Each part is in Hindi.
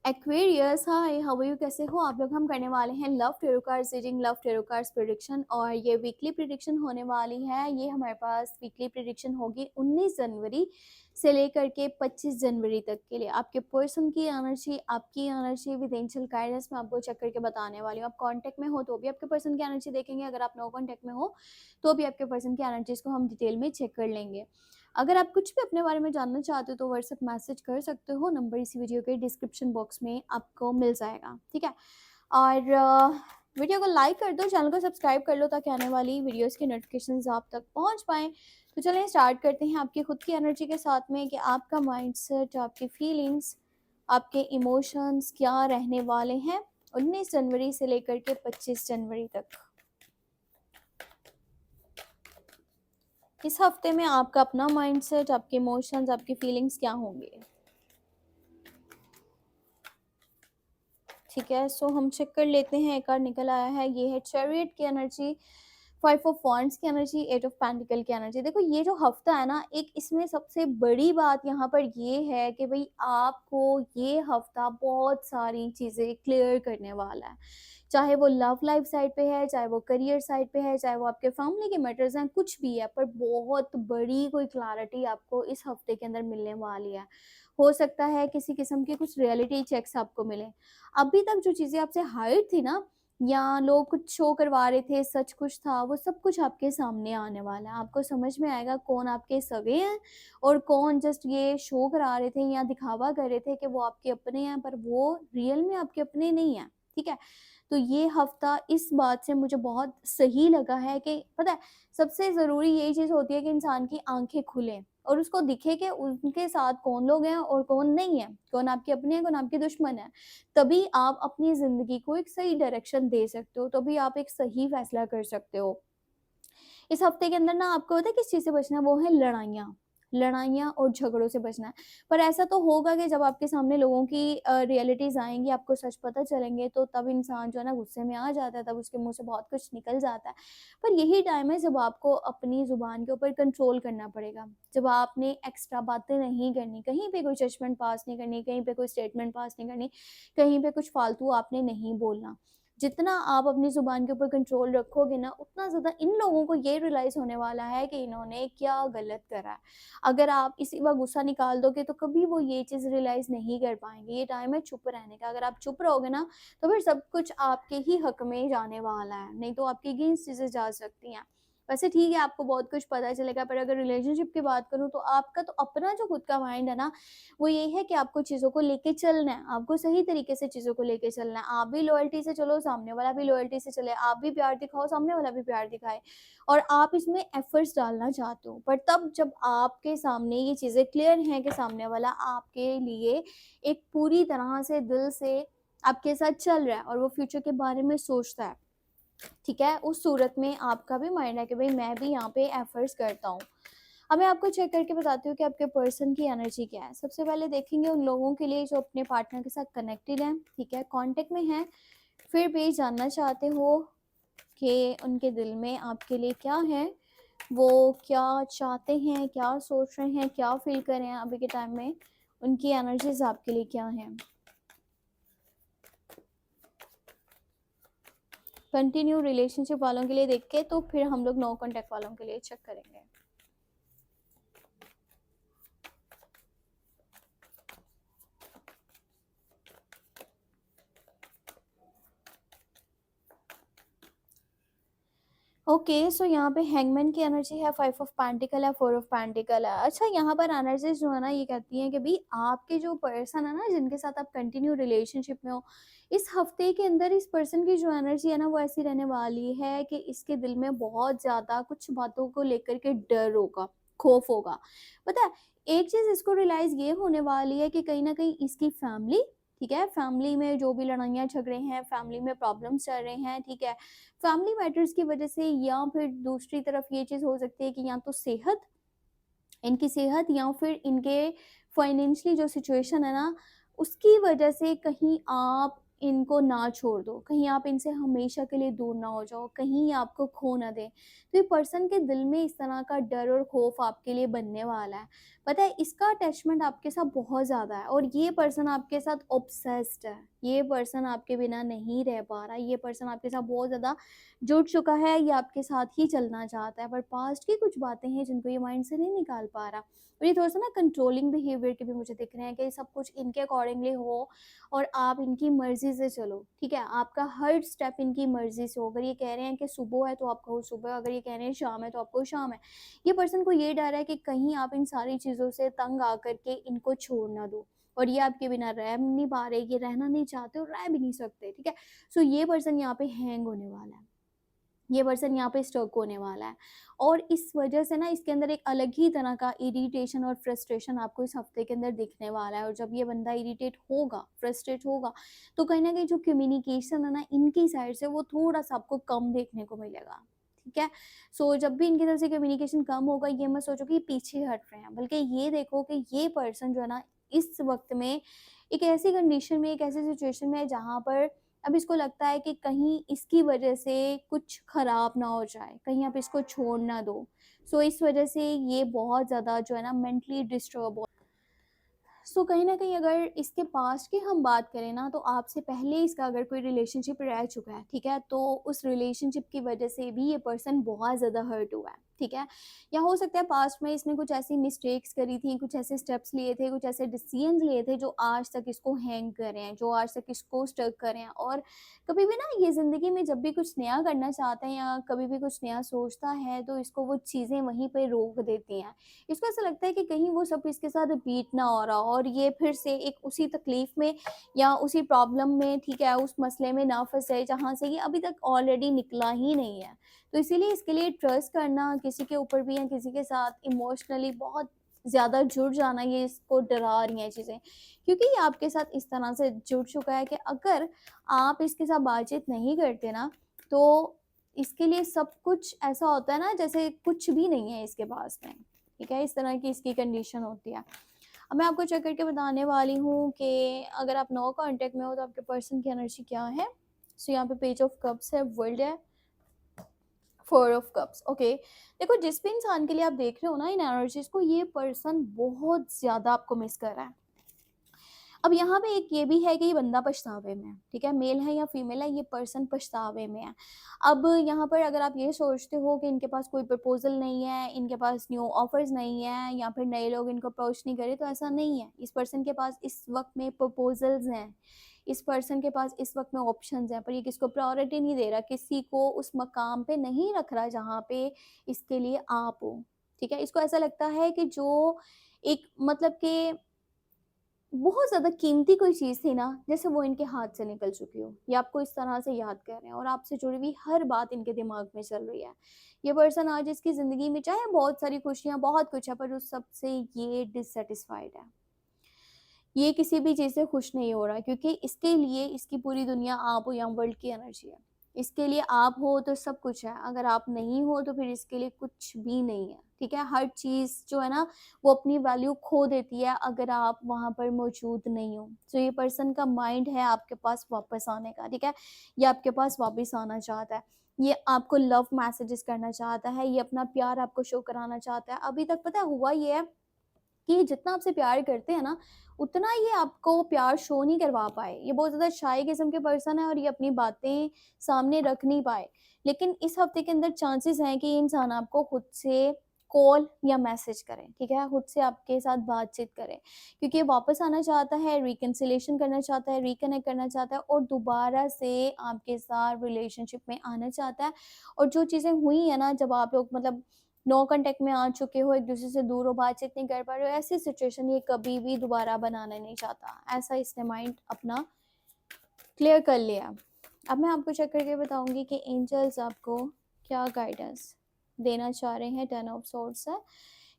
Aquarius, hi, how are you, कैसे हो आप लोग। हम करने वाले हैं love tarot cards reading, love tarot cards prediction, और ये वीकली प्रेडिक्शन होने वाली है। ये हमारे पास वीकली प्रेडिक्शन होगी 19 जनवरी से लेकर के 25 जनवरी तक के लिए। आपके पर्सन की एनर्जी, आपकी एनर्जी विद एंजल गाइडेंस में आपको चेक करके बताने वाली हूँ। आप कांटेक्ट में हो तो भी आपके पर्सन की एनर्जी देखेंगे, अगर आप नो कांटेक्ट में हो तो भी आपके पर्सन की एनर्जीज को हम डिटेल में चेक कर लेंगे। अगर आप कुछ भी अपने बारे में जानना चाहते हो तो व्हाट्सएप मैसेज कर सकते हो, नंबर इसी वीडियो के डिस्क्रिप्शन बॉक्स में आपको मिल जाएगा, ठीक है। और वीडियो को लाइक कर दो, चैनल को सब्सक्राइब कर लो ताकि आने वाली वीडियोस की नोटिफिकेशंस आप तक पहुंच पाएँ। तो चलिए स्टार्ट करते हैं आपकी खुद की एनर्जी के साथ में कि आपका माइंडसेट, आपकी फीलिंग्स, आपके इमोशंस क्या रहने वाले हैं 19 जनवरी से लेकर के 25 जनवरी तक। इस हफ्ते में आपका अपना माइंडसेट, आपके इमोशंस, आपकी फीलिंग्स क्या होंगे, ठीक है। सो हम चेक कर लेते हैं। एक कार्ड निकल आया है, ये है चैरियट की एनर्जी, 5 ऑफ वांड्स की एनर्जी, 8 ऑफ पेंटिकल की एनर्जी। देखो ये जो हफ्ता है ना, एक इसमें सबसे बड़ी बात यहाँ पर ये है कि भाई आपको ये हफ्ता बहुत सारी चीज़ें क्लियर करने वाला है। चाहे वो लव लाइफ साइड पे है, चाहे वो करियर साइड पे है, चाहे वो आपके फैमिली के मैटर्स हैं, कुछ भी है, पर बहुत बड़ी कोई क्लैरिटी आपको इस हफ्ते के अंदर मिलने वाली है। हो सकता है किसी किस्म के कुछ रियलिटी चेक्स आपको मिले। अभी तक जो चीज़ें आपसे हाइड थी ना, या लोग कुछ शो करवा रहे थे, सच कुछ था, वो सब कुछ आपके सामने आने वाला है। आपको समझ में आएगा कौन आपके सगे हैं और कौन जस्ट ये शो करा रहे थे या दिखावा कर रहे थे कि वो आपके अपने हैं, पर वो रियल में आपके अपने नहीं हैं, ठीक है। तो ये हफ्ता इस बात से मुझे बहुत सही लगा है कि पता है, सबसे ज़रूरी यही चीज़ होती है कि इंसान की आंखें खुलें और उसको दिखे कि उनके साथ कौन लोग हैं और कौन नहीं है, कौन आपके अपने हैं, कौन आपके दुश्मन है। तभी आप अपनी ज़िंदगी को एक सही डायरेक्शन दे सकते हो, तभी आप एक सही फैसला कर सकते हो। इस हफ्ते के अंदर ना आपको पता है किस चीज़ से बचना है, वो है लड़ाइयाँ। लड़ाइयाँ और झगड़ों से बचना है। पर ऐसा तो होगा कि जब आपके सामने लोगों की रियलिटीज़ आएँगी, आपको सच पता चलेंगे, तो तब इंसान जो है ना गुस्से में आ जाता है, तब उसके मुँह से बहुत कुछ निकल जाता है। पर यही टाइम है जब आपको अपनी ज़ुबान के ऊपर कंट्रोल करना पड़ेगा। जब आपने एक्स्ट्रा बातें नहीं करनी, कहीं पे कोई जजमेंट पास नहीं करनी, कहीं पे कोई स्टेटमेंट पास नहीं करनी, कहीं पे कुछ फालतू आपने नहीं बोलना। जितना आप अपनी ज़ुबान के ऊपर कंट्रोल रखोगे ना, उतना ज़्यादा इन लोगों को ये रियलाइज़ होने वाला है कि इन्होंने क्या गलत करा है। अगर आप इसी वक़्त गुस्सा निकाल दोगे तो कभी वो ये चीज़ रियलाइज़ नहीं कर पाएँगे। ये टाइम है चुप रहने का। अगर आप चुप रहोगे ना, तो फिर सब कुछ आपके ही हक में जाने वाला है, नहीं तो आपके अगेंस्ट चीज़ें जा सकती हैं। वैसे ठीक है, आपको बहुत कुछ पता चलेगा, पर अगर रिलेशनशिप की बात करूँ तो आपका तो अपना जो खुद का माइंड है ना, वो यही है कि आपको चीज़ों को लेके चलना है, आपको सही तरीके से चीज़ों को लेके चलना है। आप भी लॉयल्टी से चलो, सामने वाला भी लॉयल्टी से चले, आप भी प्यार दिखाओ, सामने वाला भी प्यार दिखाए, और आप इसमें एफर्ट्स डालना चाहते हो। पर तब जब आपके सामने ये चीज़ें क्लियर हैं कि सामने वाला आपके लिए एक पूरी तरह से दिल से आपके साथ चल रहा है और वो फ्यूचर के बारे में सोचता है, ठीक है, उस सूरत में आपका भी माइंड है कि भाई मैं भी यहाँ पे एफर्ट्स करता हूँ। अब मैं आपको चेक करके बताती हूँ कि आपके पर्सन की एनर्जी क्या है। सबसे पहले देखेंगे उन लोगों के लिए जो अपने पार्टनर के साथ कनेक्टेड हैं, ठीक है, कांटेक्ट में हैं, फिर भी जानना चाहते हो कि उनके दिल में आपके लिए क्या है, वो क्या चाहते हैं, क्या सोच रहे हैं, क्या फील कर रहे हैं अभी के टाइम में, उनकी एनर्जीज आपके लिए क्या हैं। कंटिन्यू रिलेशनशिप वालों के लिए देख के तो फिर हम लोग नो कॉन्टैक्ट वालों के लिए चेक करेंगे। ओके, सो यहाँ पे हैंगमैन की एनर्जी है, 5 ऑफ पेंटिकल है, 4 ऑफ पेंटिकल है। अच्छा, यहाँ पर एनर्जीज जो है ना, ये कहती हैं कि भाई आपके जो पर्सन है ना, जिनके साथ आप कंटिन्यू रिलेशनशिप में हो, इस हफ्ते के अंदर इस पर्सन की जो एनर्जी है ना, वो ऐसी रहने वाली है कि इसके दिल में बहुत ज़्यादा कुछ बातों को लेकर के डर होगा, खौफ होगा। पता है, एक चीज़ इसको रियलाइज़ ये होने वाली है कि कहीं न कहीं इसकी फैमिली, ठीक है, फैमिली में जो भी लड़ाइयाँ झगड़े हैं, फैमिली में प्रॉब्लम्स चल रहे हैं, ठीक है, फैमिली मैटर्स की वजह से, या फिर दूसरी तरफ ये चीज़ हो सकती है कि या तो सेहत, इनकी सेहत, या फिर इनके फाइनेंशियली जो सिचुएशन है ना, उसकी वजह से कहीं आप इनको ना छोड़ दो, कहीं आप इनसे हमेशा के लिए दूर ना हो जाओ, कहीं ये आपको खो ना दें। तो ये पर्सन के दिल में इस तरह का डर और खौफ आपके लिए बनने वाला है। पता है, इसका अटैचमेंट आपके साथ बहुत ज़्यादा है और ये पर्सन आपके साथ ऑब्सेस्ड है। ये पर्सन आपके बिना नहीं रह पा रहा, ये पर्सन आपके साथ बहुत ज़्यादा जुड़ चुका है, ये आपके साथ ही चलना चाहता है, पर पास्ट की कुछ बातें हैं जिनको ये माइंड से नहीं निकाल पा रहा। और ये थोड़ा-सा ना कंट्रोलिंग बिहेवियर के भी मुझे दिख रहे हैं कि सब कुछ इनके अकॉर्डिंगली हो और आप इनकी मर्ज़ी से चलो, ठीक है? आपका हर स्टेप इनकी मर्ज़ी से हो। अगर ये कह रहे हैं कि सुबह है तो आप कहो सुबह, अगर ये कह रहे हैं शाम है तो आप कहो शाम है। ये पर्सन को ये डर है कि कहीं आप इन सारी चीज़ों से तंग आकर के इनको छोड़ ना दो और ये आपके बिना रह नहीं पा रहे, ये रहना नहीं चाहते और रह भी नहीं सकते, ठीक है? सो ये पर्सन यहाँ पे हैंग होने वाला है। ये पर्सन यहाँ पे स्टक होने वाला है और इस वजह से ना इसके अंदर एक अलग ही तरह का इरिटेशन और फ्रस्ट्रेशन आपको इस हफ्ते के अंदर दिखने वाला है। और जब ये बंदा इरिटेट होगा, फ्रस्ट्रेट होगा, तो कहीं ना कहीं जो कम्युनिकेशन है ना इनकी साइड से वो थोड़ा सा आपको कम देखने को मिलेगा, ठीक है? सो जब भी इनकी तरफ से कम्युनिकेशन कम होगा, ये मत सोचो कि पीछे हट रहे हैं, बल्कि ये देखो कि ये पर्सन जो है ना इस वक्त में एक ऐसी कंडीशन में, एक ऐसी सिचुएशन में है जहाँ पर अब इसको लगता है कि कहीं इसकी वजह से कुछ खराब ना हो जाए, कहीं आप इसको छोड़ ना दो। सो इस वजह से ये बहुत ज़्यादा जो है ना मेंटली डिस्टर्ब हो। सो कहीं न कहीं अगर इसके पास्ट की हम बात करें ना, तो आपसे पहले इसका अगर कोई रिलेशनशिप रह चुका है, ठीक है? तो उस रिलेशनशिप की वजह से भी ये पर्सन बहुत ज़्यादा हर्ट हुआ है, ठीक है? या हो सकता है पास्ट में इसने कुछ ऐसी मिस्टेक्स करी थी, कुछ ऐसे स्टेप्स लिए थे, कुछ ऐसे डिसीजंस लिए थे जो आज तक इसको हैंग कर रहे हैं, जो आज तक इसको स्टक कर रहे हैं। और कभी भी ना ये ज़िंदगी में जब भी कुछ नया करना चाहता है या कभी भी कुछ नया सोचता है, तो इसको वो चीज़ें वहीं पे रोक देती हैं। इसको ऐसा लगता है कि कहीं वो सब इसके साथ रिपीट ना हो रहा हो और ये फिर से एक उसी तकलीफ में या उसी प्रॉब्लम में, ठीक है, उस मसले में ना फंसे जहाँ से ये अभी तक ऑलरेडी निकला ही नहीं है। तो इसीलिए इसके लिए ट्रस्ट करना किसी के ऊपर भी या किसी के साथ इमोशनली बहुत ज़्यादा जुड़ जाना, ये इसको डरा रही हैं चीज़ें, क्योंकि ये आपके साथ इस तरह से जुड़ चुका है कि अगर आप इसके साथ बातचीत नहीं करते ना, तो इसके लिए सब कुछ ऐसा होता है ना जैसे कुछ भी नहीं है इसके पास में, ठीक है? इस तरह की इसकी कंडीशन होती है। अब मैं आपको चेक करके बताने वाली हूँ कि अगर आप नो कॉन्टैक्ट में हो तो आपके पर्सन की एनर्जी क्या है। सो यहाँ पे पेज ऑफ कप्स है, वर्ल्ड है, फोर ऑफ कप्स, ओके। देखो, जिस भी इंसान के लिए आप देख रहे हो ना इन एनर्जीज को, ये पर्सन बहुत ज़्यादा आपको मिस कर रहा है। अब यहाँ पे एक ये भी है कि ये बंदा पछतावे में है, ठीक है? मेल है या फीमेल है, ये पर्सन पछतावे में है। अब यहाँ पर अगर आप ये सोचते हो कि इनके पास कोई प्रपोज़ल नहीं है, इनके पास न्यू ऑफ़र्स नहीं है या फिर नए लोग इनको अप्रोच नहीं कर रहे, तो ऐसा नहीं है। इस पर्सन के पास इस वक़्त में प्रपोज़ल्स हैं। इस पर्सन के पास इस वक़्त में ऑप्शंस हैं, पर ये किसी को प्रायोरिटी नहीं दे रहा, किसी को उस मकाम पे नहीं रख रहा जहाँ पे इसके लिए आप हो, ठीक है? इसको ऐसा लगता है कि जो एक मतलब कि बहुत ज़्यादा कीमती कोई चीज़ थी ना, जैसे वो इनके हाथ से निकल चुकी हो। ये आपको इस तरह से याद कर रहे हैं और आपसे जुड़ी हुई हर बात इनके दिमाग में चल रही है। ये पर्सन आज इसकी ज़िंदगी में चाहे बहुत सारी खुशियाँ, बहुत कुछ है, पर उस सब से ये डिससैटिस्फाइड है। ये किसी भी चीज़ से खुश नहीं हो रहा, क्योंकि इसके लिए इसकी पूरी दुनिया आप हो या वर्ल्ड की एनर्जी है। इसके लिए आप हो तो सब कुछ है, अगर आप नहीं हो तो फिर इसके लिए कुछ भी नहीं है, ठीक है? हर चीज़ जो है ना वो अपनी वैल्यू खो देती है अगर आप वहाँ पर मौजूद नहीं हो। तो ये पर्सन का माइंड है आपके पास वापस आने का, ठीक है? ये आपके पास वापस आना चाहता है। ये आपको लव मैसेजेस करना चाहता है, ये अपना प्यार आपको शो कराना चाहता है। अभी तक पता है हुआ ये है कि जितना आपसे प्यार करते हैं ना, उतना ये आपको प्यार शो नहीं करवा पाए। ये बहुत ज़्यादा शाय किस्म के पर्सन है और ये अपनी बातें सामने रख नहीं पाए। लेकिन इस हफ्ते के अंदर चांसेस हैं कि ये इंसान आपको खुद से कॉल या मैसेज करें, ठीक है? खुद से आपके साथ बातचीत करें, क्योंकि ये वापस आना चाहता है, रिकन्सिलिएशन करना चाहता है, रिकनेक्ट करना चाहता है और दोबारा से आपके साथ रिलेशनशिप में आना चाहता है। और जो चीज़ें हुई हैं ना, जब आप लोग मतलब नो कॉन्टैक्ट में आ चुके हो, एक-दूसरे से दूर हो, बातचीत नहीं कर पा रहे हो, ऐसी सिचुएशन ये कभी भी दोबारा बनाना नहीं चाहता। ऐसा इसने माइंड अपना क्लियर कर लिया। अब मैं आपको चेक करके बताऊँगी कि एंजल्स आपको क्या गाइडेंस देना चाह रहे हैं। 10 ऑफ सोर्ड्स है,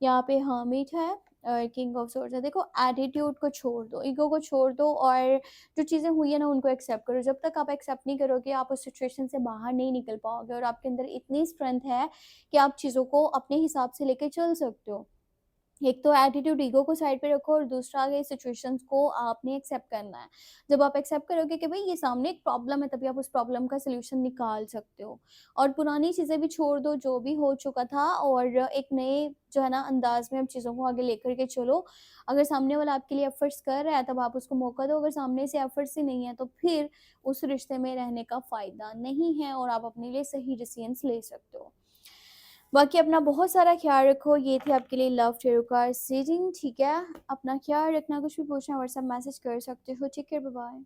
यहाँ पे हर्मिट है और किंग ऑफ सोर्ड्स है। देखो, एटीट्यूड को छोड़ दो, ईगो को छोड़ दो और जो चीज़ें हुई है ना उनको एक्सेप्ट करो। जब तक आप एक्सेप्ट नहीं करोगे, आप उस सिचुएशन से बाहर नहीं निकल पाओगे और आपके अंदर इतनी स्ट्रेंथ है कि आप चीज़ों को अपने हिसाब से लेके चल सकते हो। एक तो एटीट्यूड ईगो को साइड पे रखो और दूसरा आगे सिचुएशंस को आपने एक्सेप्ट करना है। जब आप एक्सेप्ट करोगे कि भाई ये सामने एक प्रॉब्लम है, तभी आप उस प्रॉब्लम का सॉल्यूशन निकाल सकते हो। और पुरानी चीज़ें भी छोड़ दो, जो भी हो चुका था, और एक नए जो है ना अंदाज में आप चीज़ों को आगे लेकर के चलो। अगर सामने वाला आपके लिए एफर्ट्स कर रहा है तब आप उसको मौका दो, अगर सामने से एफर्ट्स ही नहीं है तो फिर उस रिश्ते में रहने का फ़ायदा नहीं है और आप अपने लिए सही डिसीजंस ले सकते हो। बाकी अपना बहुत सारा ख्याल रखो। ये थी आपके लिए लव टेरो कार्ड रीडिंग, ठीक है? अपना ख्याल रखना, कुछ भी पूछना व्हाट्सएप मैसेज कर सकते हो। Take care, bye bye.